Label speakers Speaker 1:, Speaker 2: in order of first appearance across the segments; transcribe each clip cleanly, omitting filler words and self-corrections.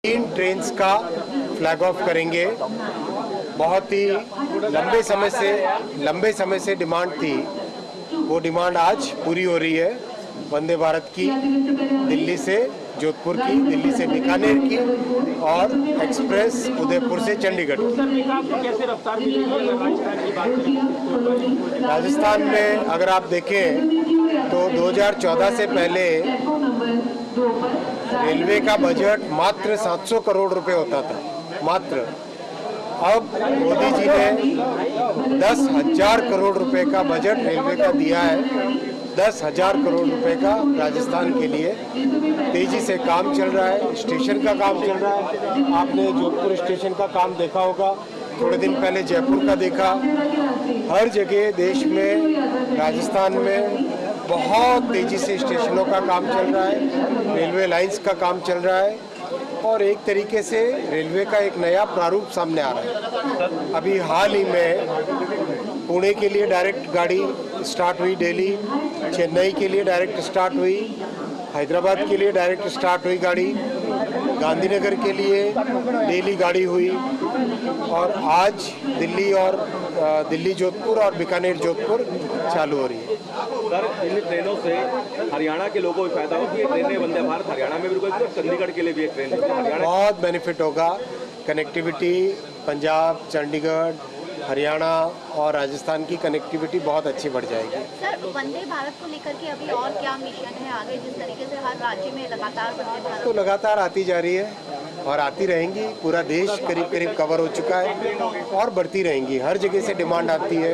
Speaker 1: 3 trains का flag of करेंगे। बहुत ही लंबे समय से डिमांड थी, वो डिमांड आज पूरी हो रही है। वंदे भारत की दिल्ली से जोधपुर की, दिल्ली से बीकानेर की और एक्सप्रेस उदयपुर से चंडीगढ़ की। राजस्थान में अगर आप देखें तो 2014 से पहले रेलवे का बजट मात्र 700 करोड़ रुपए होता था, मात्र। अब मोदी जी ने 10,000 करोड़ रुपए का बजट रेलवे का दिया है। 10,000 करोड़ रुपए का राजस्थान के लिए तेजी से काम चल रहा है। स्टेशन का काम चल रहा है। आपने जोधपुर स्टेशन का काम देखा होगा, थोड़े दिन पहले जयपुर का देखा। हर जगह देश में, राजस्थान में बहुत तेजी से स्टेशनों का काम चल रहा है, रेलवे लाइंस का काम चल रहा है और एक तरीके से रेलवे का एक नया प्रारूप सामने आ रहा है। अभी हाल ही में पुणे के लिए डायरेक्ट गाड़ी स्टार्ट हुई, दिल्ली चेन्नई के लिए डायरेक्ट स्टार्ट हुई, हैदराबाद के लिए डायरेक्ट स्टार्ट हुई गाड़ी, गांधीनगर के लिए डेली गाड़ी हुई और आज दिल्ली जोधपुर और बीकानेर जोधपुर चालू हो रही है।
Speaker 2: सर, इन ट्रेनों से हरियाणा के लोगों को फायदा होगा। ये ट्रेनें वंदे भारत हरियाणा में भी, चंडीगढ़ के लिए भी एक ट्रेन है।
Speaker 1: बहुत बेनिफिट होगा। कनेक्टिविटी पंजाब, चंडीगढ़, हरियाणा और राजस्थान की कनेक्टिविटी बहुत अच्छी बढ़ जाएगी।
Speaker 3: सर, वंदे भारत को लेकर के अभी और क्या मिशन है आगे, जिस तरीके से हर राज्य में लगातार वंदे भारत
Speaker 1: तो लगातार आती जा रही है और आती रहेंगी। पूरा देश करीब करीब कवर हो चुका है और बढ़ती रहेंगी। हर जगह से डिमांड आती है।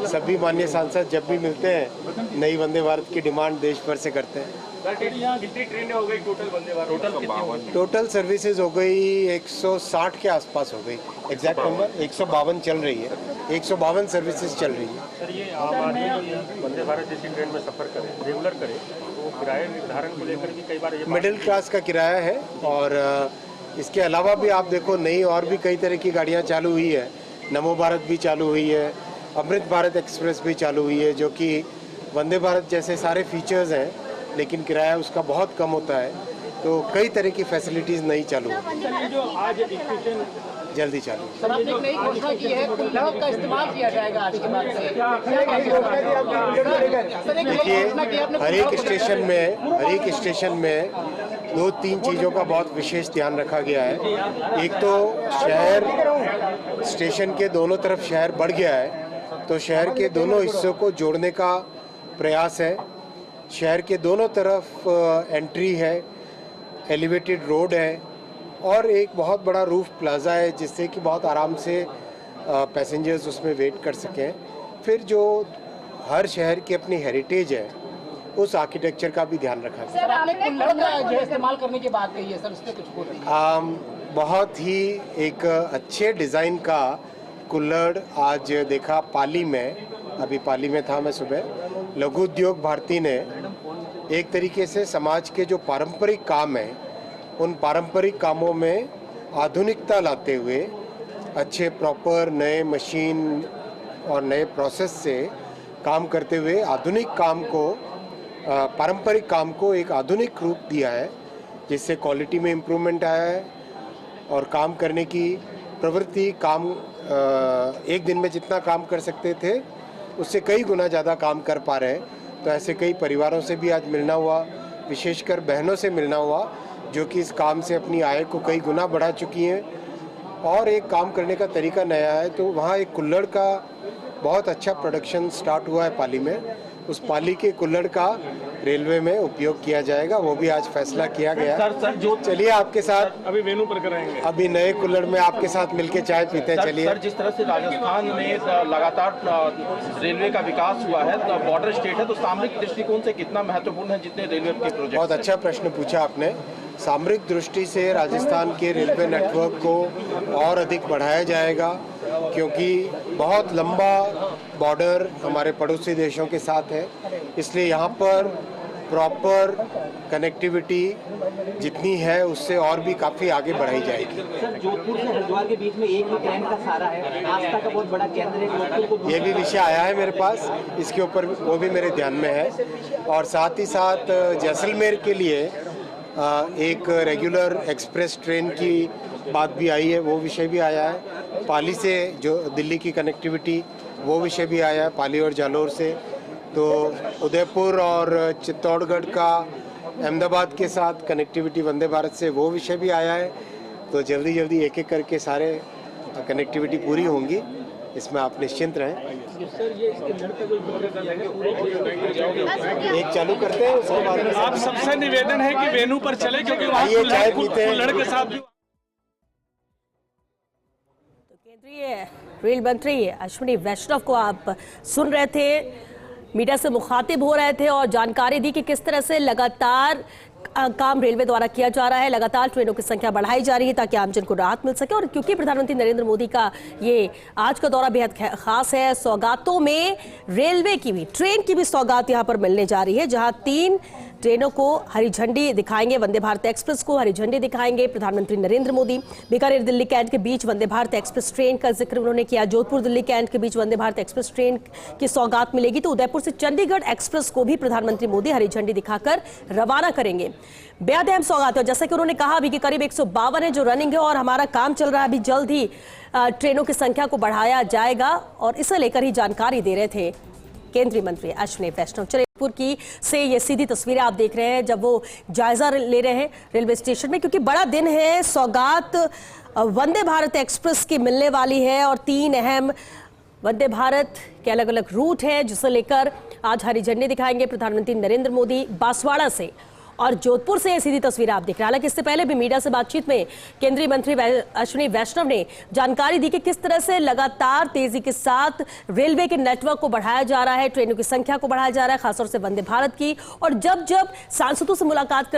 Speaker 1: सभी माननीय सांसद जब भी मिलते हैं नई वंदे भारत की डिमांड देश भर से करते हैं।
Speaker 2: कितनी ट्रेनें हो गई total Vande Bharat?
Speaker 1: Total services हो गई 160 के आसपास हो गई। एग्जैक्ट नंबर 152 चल रही है। 152 सर्विसेज चल रही है।
Speaker 4: सर, ये आम आदमी वंदे भारत जैसी ट्रेन में सफर करे, रेगुलर करे, तो किराए निर्धारण को लेकर भी कई बार
Speaker 1: मिडिल क्लास का किराया है और इसके अलावा भी आप देखो नई और भी कई तरह की गाड़ियाँ चालू हुई है। नमो भारत भी चालू हुई है, अमृत भारत एक्सप्रेस भी चालू हुई है, जो कि वंदे भारत जैसे सारे फीचर्स हैं लेकिन किराया उसका बहुत कम होता है। तो कई तरह की फैसिलिटीज़ नई चालू हुई,
Speaker 4: जो आज स्टेशन
Speaker 1: जल्दी चालू।
Speaker 5: सर, आपने एक नई घोषणा की है, कुल्लड़ का इस्तेमाल किया जाएगा आज के बाद से।
Speaker 1: देखिए, हर एक स्टेशन में 2-3 चीज़ों का बहुत विशेष ध्यान रखा गया है। एक तो शहर, स्टेशन के दोनों तरफ शहर बढ़ गया है, तो शहर के दोनों हिस्सों को जोड़ने का प्रयास है। शहर के दोनों तरफ एंट्री है, एलिवेटेड रोड है और एक बहुत बड़ा रूफ प्लाजा है जिससे कि बहुत आराम से पैसेंजर्स उसमें वेट कर सकें। फिर जो हर शहर की अपनी हेरिटेज है उस आर्किटेक्चर का भी ध्यान रखा गया।
Speaker 5: सर, आपने कुल्लड़ का जो इस्तेमाल करने की बात कही है, सर उससे कुछ बोलिए।
Speaker 1: बहुत ही एक अच्छे डिज़ाइन का कुल्लड़ आज देखा पाली में। अभी पाली में था मैं सुबह। लघु उद्योग भारती ने एक तरीके से समाज के जो पारंपरिक काम हैं उन पारंपरिक कामों में आधुनिकता लाते हुए अच्छे प्रॉपर नए मशीन और नए प्रोसेस से काम करते हुए आधुनिक काम को, पारंपरिक काम को एक आधुनिक रूप दिया है, जिससे क्वालिटी में इम्प्रूवमेंट आया है और काम करने की प्रवृत्ति, एक दिन में जितना काम कर सकते थे उससे कई गुना ज़्यादा काम कर पा रहे हैं। तो ऐसे कई परिवारों से भी आज मिलना हुआ, विशेषकर बहनों से मिलना हुआ जो कि इस काम से अपनी आय को कई गुना बढ़ा चुकी हैं और एक काम करने का तरीका नया है। तो वहाँ एक कुल्हड़ का बहुत अच्छा प्रोडक्शन स्टार्ट हुआ है पाली में। उस पाली के कुल्हड़ का रेलवे में उपयोग किया जाएगा, वो भी आज फैसला किया गया।
Speaker 2: सर, जो
Speaker 1: चलिए आपके साथ
Speaker 4: अभी वेन्यू पर कराएंगे,
Speaker 1: अभी नए कुल्हड़ में आपके साथ मिलके चाय पीते हैं। चलिए
Speaker 2: सर, जिस तरह से राजस्थान में लगातार रेलवे का विकास हुआ है, बॉर्डर स्टेट है, तो सामरिक दृष्टिकोण से कितना महत्वपूर्ण है जितने रेलवे के प्रोजेक्ट?
Speaker 1: बहुत अच्छा प्रश्न पूछा आपने। सामरिक दृष्टि से राजस्थान के रेलवे नेटवर्क को और अधिक बढ़ाया जाएगा क्योंकि बहुत लंबा बॉर्डर हमारे पड़ोसी देशों के साथ है। इसलिए यहाँ पर प्रॉपर कनेक्टिविटी जितनी है उससे और भी काफ़ी आगे बढ़ाई जाएगी।
Speaker 6: सर, जोधपुर से हरिद्वार के बीच में एक ही ट्रेन का सहारा है, आस्था का बहुत बड़ा केंद्र है जोधपुर को।
Speaker 1: ये भी विषय आया है मेरे पास, इसके ऊपर वो भी मेरे ध्यान में है। और साथ ही साथ जैसलमेर के लिए एक रेगुलर एक्सप्रेस ट्रेन की बात भी आई है, वो विषय भी आया है। पाली से जो दिल्ली की कनेक्टिविटी, वो विषय भी आया है, पाली और जालौर से। तो उदयपुर और चित्तौड़गढ़ का अहमदाबाद के साथ कनेक्टिविटी वंदे भारत से, वो विषय भी आया है। तो जल्दी जल्दी एक एक करके सारे कनेक्टिविटी पूरी होंगी, इसमें आप निश्चिंत रहें। एक चालू करते हैं, उसके बाद
Speaker 7: आप सबसे निवेदन है कि वेन्यू पर चले, क्योंकि वहाँ
Speaker 1: आइए चाय पीते हैं।
Speaker 7: कुल्हड़ के साथ भी।
Speaker 8: केंद्रीय रेल मंत्री अश्विनी वैष्णव को आप सुन रहे थे, मीडिया से मुखातिब हो रहे थे और जानकारी दी कि किस तरह से लगातार काम रेलवे द्वारा किया जा रहा है, लगातार ट्रेनों की संख्या बढ़ाई जा रही है ताकि आमजन को राहत मिल सके। और क्योंकि प्रधानमंत्री नरेंद्र मोदी का ये आज का दौरा बेहद खास है, सौगातों में रेलवे की भी, ट्रेन की भी सौगात यहां पर मिलने जा रही है, जहां 3 ट्रेनों को हरी झंडी दिखाएंगे। वंदे भारत एक्सप्रेस को हरी झंडी दिखाएंगे प्रधानमंत्री नरेंद्र मोदी। बीकानेर दिल्ली कैंट के बीच वंदे भारत एक्सप्रेस ट्रेन का जिक्र उन्होंने किया। जोधपुर दिल्ली कैंट के बीच वंदे भारत एक्सप्रेस ट्रेन की सौगात मिलेगी। तो उदयपुर से चंडीगढ़ एक्सप्रेस को भी प्रधानमंत्री मोदी हरी झंडी दिखाकर रवाना करेंगे। बेहद अहम सौगात है, जैसा कि उन्होंने कहा अभी कि करीब 152 है जो रनिंग है और हमारा काम चल रहा है। अभी जल्द ही ट्रेनों की संख्या को बढ़ाया जाएगा और इसे लेकर ही जानकारी दे रहे थे केंद्रीय मंत्री अश्विनी वैष्णव। जयपुर की से ये सीधी तस्वीरें आप देख रहे हैं जब वो जायजा ले रहे हैं रेलवे स्टेशन में, क्योंकि बड़ा दिन है। सौगात वंदे भारत एक्सप्रेस की मिलने वाली है और 3 अहम वंदे भारत के अलग अलग रूट है जिसे लेकर आज हरी झंडी दिखाएंगे प्रधानमंत्री नरेंद्र मोदी। बांसवाड़ा से और जोधपुर से सीधी तस्वीर आप देख रहे हैं। हालांकि इससे पहले भी मीडिया से बातचीत में केंद्रीय मंत्री अश्विनी वैष्णव ने जानकारी दी कि किस तरह से लगातार तेजी के साथ रेलवे के नेटवर्क को बढ़ाया जा रहा है, ट्रेनों की संख्या को बढ़ाया जा रहा है, खासतौर से वंदे भारत की। और जब जब सांसदों से मुलाकात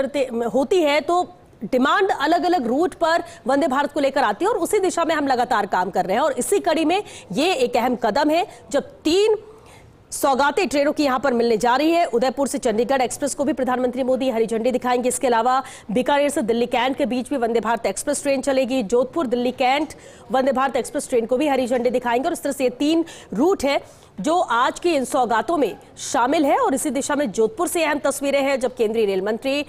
Speaker 8: होती है तो डिमांड अलग अलग रूट पर वंदे भारत को लेकर आती है और उसी दिशा में हम लगातार काम कर रहे हैं। और इसी कड़ी में ये एक अहम कदम है जब 3 सौगातें ट्रेनों की यहां पर मिलने जा रही है। उदयपुर से चंडीगढ़ एक्सप्रेस को भी प्रधानमंत्री मोदी हरी झंडी दिखाएंगे। इसके अलावा बीकानेर से दिल्ली कैंट के बीच भी वंदे भारत एक्सप्रेस ट्रेन चलेगी। Jodhpur Delhi cantt Vande Bharat express train को भी हरी झंडी दिखाएंगे। और इस तरह से 3 रूट है जो आज की इन सौगातों में शामिल है। और इसी दिशा में जोधपुर से अहम तस्वीरें हैं जब केंद्रीय रेल मंत्री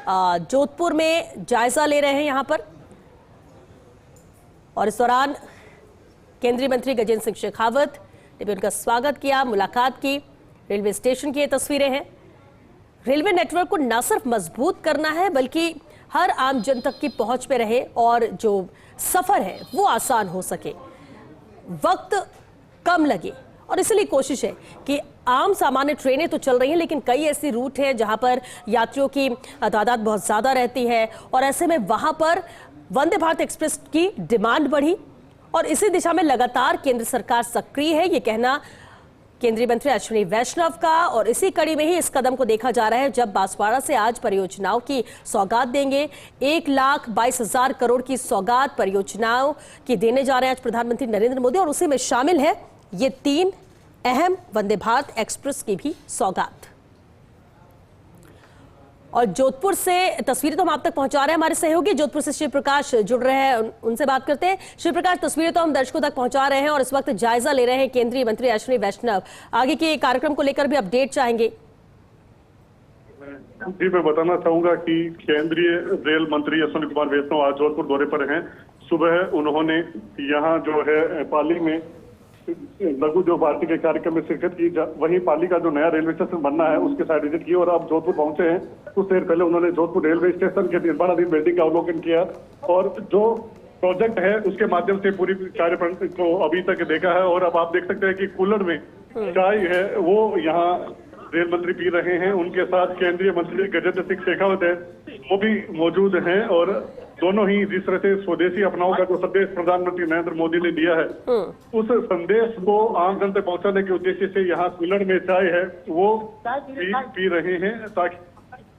Speaker 8: जोधपुर में जायजा ले रहे हैं यहां पर। और इस दौरान केंद्रीय मंत्री गजेंद्र सिंह शेखावत ने भी उनका स्वागत किया, मुलाकात की। रेलवे स्टेशन की ये तस्वीरें हैं। रेलवे नेटवर्क को न सिर्फ मजबूत करना है बल्कि हर आम जन तक की पहुंच पे रहे और जो सफर है वो आसान हो सके, वक्त कम लगे। और इसलिए कोशिश है कि आम सामान्य ट्रेनें तो चल रही हैं लेकिन कई ऐसी रूट है जहां पर यात्रियों की तादाद बहुत ज्यादा रहती है और ऐसे में वहां पर वंदे भारत एक्सप्रेस की डिमांड बढ़ी और इसी दिशा में लगातार केंद्र सरकार सक्रिय है, ये कहना केंद्रीय मंत्री अश्विनी वैष्णव का। और इसी कड़ी में ही इस कदम को देखा जा रहा है जब बांसवाड़ा से आज परियोजनाओं की सौगात देंगे। 1,22,000 करोड़ की सौगात परियोजनाओं की देने जा रहे हैं आज प्रधानमंत्री नरेंद्र मोदी और उसी में शामिल है ये 3 अहम वंदे भारत एक्सप्रेस की भी सौगात। और जोधपुर से तस्वीरें तो हम आप तक पहुंचा रहे हैं, हमारे सहयोगी जोधपुर से शिव प्रकाश जुड़ रहे हैं, उनसे बात करते हैं। शिव प्रकाश, तस्वीरें तो हम दर्शकों तक पहुंचा रहे हैं और इस वक्त जायजा ले रहे हैं केंद्रीय मंत्री अश्विनी वैष्णव। आगे के कार्यक्रम को लेकर भी अपडेट चाहेंगे।
Speaker 9: जी, मैं बताना चाहूंगा कि केंद्रीय रेल मंत्री अश्विनी कुमार वैष्णव आज जोधपुर दौरे पर हैं। सुबह उन्होंने यहाँ जो है पाली में लघु उद्योग भारती के कार्यक्रम में शिरकत की। वहीं पाली का जो नया रेलवे स्टेशन बनना है उसके साइड विजिट की और अब जोधपुर पहुंचे हैं। कुछ देर पहले उन्होंने जोधपुर रेलवे स्टेशन के निर्माणाधीन बिल्डिंग का अवलोकन किया और जो प्रोजेक्ट है उसके माध्यम से पूरी कार्य को अभी तक देखा है। और अब आप देख सकते हैं कि कूलर में चाय है वो यहाँ रेल मंत्री पी रहे हैं। उनके साथ केंद्रीय मंत्री गजेंद्र सिंह शेखावत है, वो भी मौजूद हैं। और दोनों ही जिस तरह से स्वदेशी अपनाओं का जो संदेश प्रधानमंत्री नरेंद्र मोदी ने दिया है उस संदेश को आम जन तक पहुंचाने के उद्देश्य से यहाँ कूलर में चाय है वो पी रहे हैं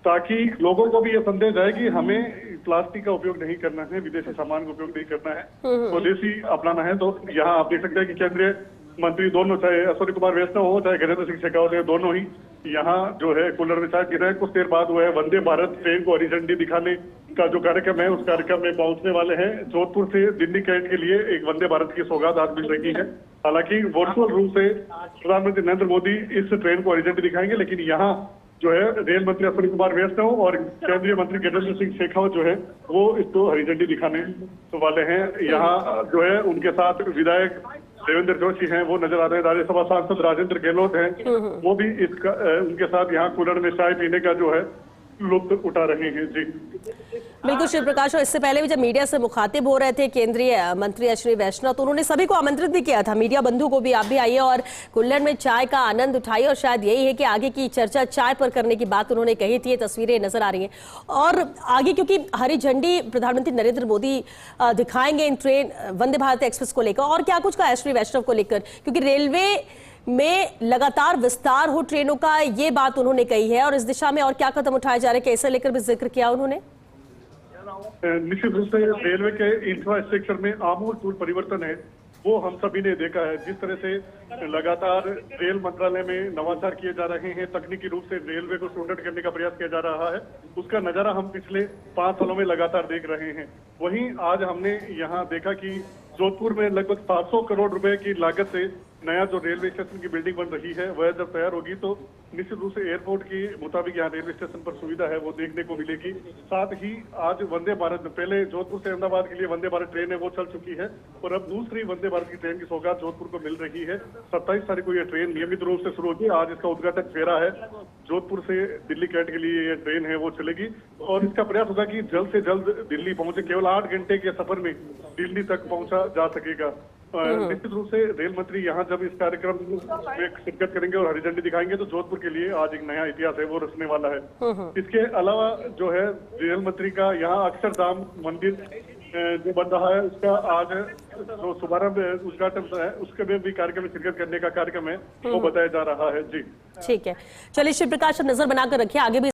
Speaker 9: ताकि लोगों को भी ये संदेश आए कि हमें प्लास्टिक का उपयोग नहीं करना है, विदेशी सामान का उपयोग नहीं करना है, स्वदेशी अपनाना है। तो यहाँ आप देख सकते हैं कि केंद्रीय मंत्री दोनों, चाहे अश्विनी कुमार वैष्णव हो चाहे गजेंद्र सिंह शेखावत है, दोनों ही यहाँ जो है कूलर में चाय पी रहे हैं। कुछ देर बाद वो है वंदे भारत ट्रेन को हरी झंडी दिखाने का जो कार्यक्रम है उस कार्यक्रम में पहुंचने वाले हैं। जोधपुर से दिल्ली कैंट के लिए एक वंदे भारत की सौगात आज मिल रही है। हालांकि वर्चुअल रूप से प्रधानमंत्री नरेंद्र मोदी इस ट्रेन को हरी झंडी दिखाएंगे लेकिन यहाँ जो है रेल मंत्री अश्विनी कुमार वैष्णव और केंद्रीय मंत्री गजेंद्र सिंह शेखावत जो है वो इसको हरी झंडी दिखाने वाले हैं। यहाँ जो है उनके साथ विधायक देवेंद्र जोशी हैं, वो नजर आ रहे हैं। राज्यसभा सांसद राजेंद्र गहलोत हैं, वो भी इसका उनके साथ यहाँ कुल्हड़ में चाय पीने का जो है लुत्फ उठा रहे हैं। जी
Speaker 8: बिल्कुल शिव प्रकाश, और इससे पहले भी जब मीडिया से मुखातिब हो रहे थे केंद्रीय मंत्री अश्विनी वैष्णव, तो उन्होंने सभी को आमंत्रित भी किया था, मीडिया बंधु को भी, आप भी आइए और कुल्हड़ में चाय का आनंद उठाइए। और शायद यही है कि आगे की चर्चा चाय पर करने की बात उन्होंने कही थी। ये तस्वीरें नजर आ रही हैं और आगे क्योंकि हरी झंडी प्रधानमंत्री नरेंद्र मोदी दिखाएंगे इन ट्रेन वंदे भारत एक्सप्रेस को लेकर। और क्या कुछ कहा अश्विनी वैष्णव को लेकर, क्योंकि रेलवे में लगातार विस्तार हो ट्रेनों का, ये बात उन्होंने कही है, और इस दिशा में और क्या कदम उठाए जा रहे हैं, कैसे लेकर भी जिक्र किया उन्होंने।
Speaker 9: निश्चित रूप से रेलवे के इंफ्रास्ट्रक्चर में आमूलचूल परिवर्तन है, वो हम सभी ने देखा है। जिस तरह से लगातार रेल मंत्रालय में नवाचार किए जा रहे हैं, तकनीकी रूप से रेलवे को सुदृढ़ करने का प्रयास किया जा रहा है, उसका नजारा हम पिछले 5 सालों में लगातार देख रहे हैं। वहीं आज हमने यहाँ देखा कि जोधपुर में लगभग 700 करोड़ रुपए की लागत से नया जो रेलवे स्टेशन की बिल्डिंग बन रही है, वह जब तैयार होगी तो निश्चित रूप से एयरपोर्ट के मुताबिक यहाँ रेलवे स्टेशन पर सुविधा है वो देखने को मिलेगी। साथ ही आज वंदे भारत, पहले जोधपुर से अहमदाबाद के लिए वंदे भारत ट्रेन है वो चल चुकी है और अब दूसरी वंदे भारत की ट्रेन की सौगात जोधपुर को मिल रही है। 27 तारीख को यह ट्रेन नियमित रूप से शुरू होगी। आज इसका उद्घाटन फेरा है। जोधपुर से दिल्ली कैंट के लिए ये ट्रेन है वो चलेगी और इसका प्रयास होगा कि जल्द से जल्द दिल्ली पहुंचे। केवल 8 घंटे के सफर में दिल्ली तक पहुंचा जा सकेगा। निश्चित रूप से रेल मंत्री यहाँ जब इस कार्यक्रम में शिरकत करेंगे और हरी झंडी दिखाएंगे तो जोधपुर के लिए आज एक नया इतिहास है वो रचने वाला है। इसके अलावा जो है रेल मंत्री का यहाँ अक्षरधाम मंदिर जो बन रहा है उसका आज जो शुभारंभ उद्घाटन है उसके में भी कार्यक्रम में शिरकत करने का कार्यक्रम है वो बताया जा रहा है। जी
Speaker 8: ठीक है, चलिए शिव प्रकाश नजर बनाकर रखिए, आगे भी